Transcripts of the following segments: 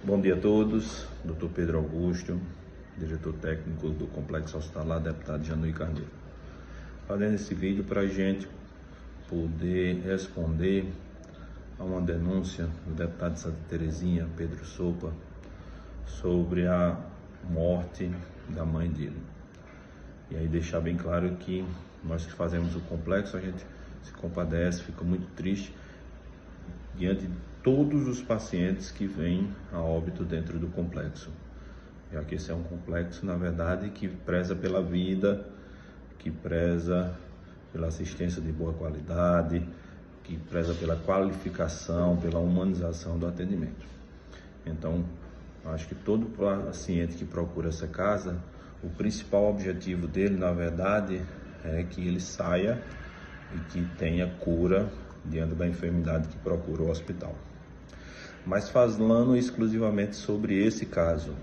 Bom dia a todos, Dr. Pedro Augusto, diretor técnico do Complexo Hospitalar Deputado Januí Carneiro. Fazendo esse vídeo para a gente poder responder a uma denúncia do deputado de Santa Terezinha, Pedro Sopa, sobre a morte da mãe dele. E aí deixar bem claro que nós que fazemos o complexo, a gente se compadece, fica muito triste diante de todos os pacientes que vêm a óbito dentro do complexo. Já que esse é um complexo, na verdade, que preza pela vida, que preza pela assistência de boa qualidade, que preza pela qualificação, pela humanização do atendimento. Então, acho que todo paciente que procura essa casa, o principal objetivo dele, na verdade, é que ele saia e que tenha cura diante da enfermidade que procura o hospital. Mas falando exclusivamente sobre esse caso.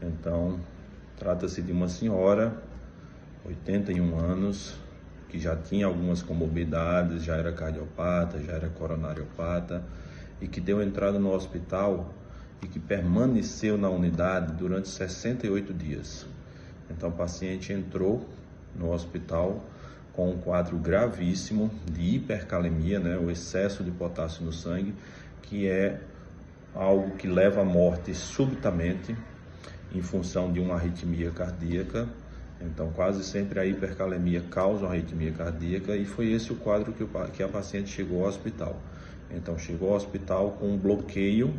Então, trata-se de uma senhora, 81 anos, que já tinha algumas comorbidades, já era cardiopata, já era coronariopata, e que deu entrada no hospital e que permaneceu na unidade durante 68 dias. Então, o paciente entrou no hospital com um quadro gravíssimo de hipercalemia, o excesso de potássio no sangue, que é algo que leva à morte subitamente em função de uma arritmia cardíaca. Então, quase sempre a hipercalemia causa uma arritmia cardíaca, e foi esse o quadro que a paciente chegou ao hospital. Então, chegou ao hospital com um bloqueio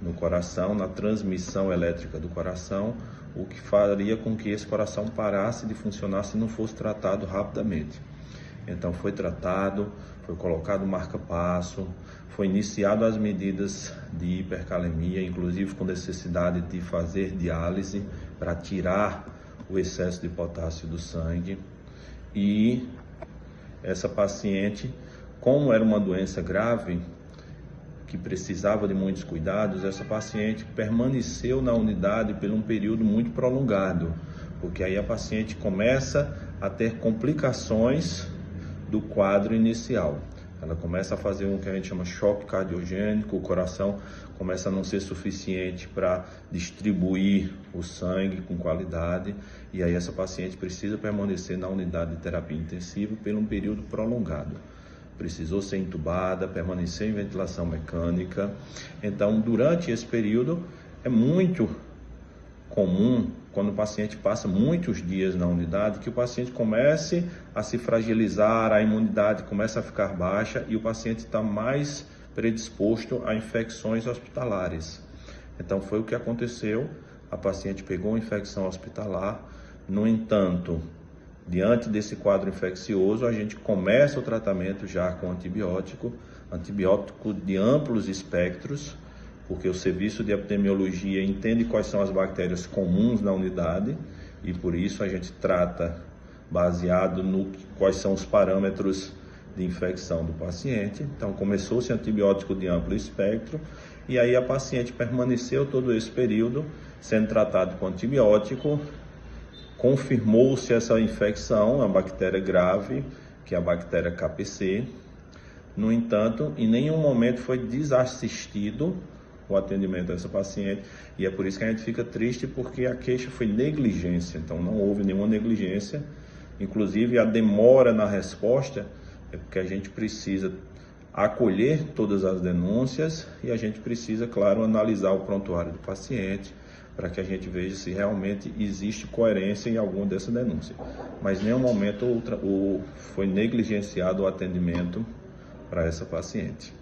no coração, na transmissão elétrica do coração, o que faria com que esse coração parasse de funcionar se não fosse tratado rapidamente. Então foi tratado, foi colocado marca-passo, foi iniciado as medidas de hipercalemia, inclusive com necessidade de fazer diálise para tirar o excesso de potássio do sangue. E essa paciente, como era uma doença grave, que precisava de muitos cuidados, essa paciente permaneceu na unidade por um período muito prolongado, porque aí a paciente começa a ter complicações do quadro inicial. Ela começa a fazer o que a gente chama choque cardiogênico, o coração começa a não ser suficiente para distribuir o sangue com qualidade, e aí essa paciente precisa permanecer na unidade de terapia intensiva por um período prolongado. Precisou ser entubada, permanecer em ventilação mecânica. Então, durante esse período, é muito comum, quando o paciente passa muitos dias na unidade, que o paciente comece a se fragilizar, a imunidade começa a ficar baixa e o paciente está mais predisposto a infecções hospitalares. Então, foi o que aconteceu. A paciente pegou uma infecção hospitalar. No entanto, diante desse quadro infeccioso, a gente começa o tratamento já com antibiótico de amplos espectros, porque o serviço de epidemiologia entende quais são as bactérias comuns na unidade, e por isso a gente trata baseado no quais são os parâmetros de infecção do paciente. Então começou-se antibiótico de amplo espectro, e aí a paciente permaneceu todo esse período sendo tratado com antibiótico. Confirmou-se essa infecção, a bactéria grave, que é a bactéria KPC. No entanto, em nenhum momento foi desassistido o atendimento dessa paciente, e é por isso que a gente fica triste, porque a queixa foi negligência. Então não houve nenhuma negligência, inclusive a demora na resposta é porque a gente precisa acolher todas as denúncias e a gente precisa, claro, analisar o prontuário do paciente, para que a gente veja se realmente existe coerência em alguma dessa denúncia. Mas em nenhum momento foi negligenciado o atendimento para essa paciente.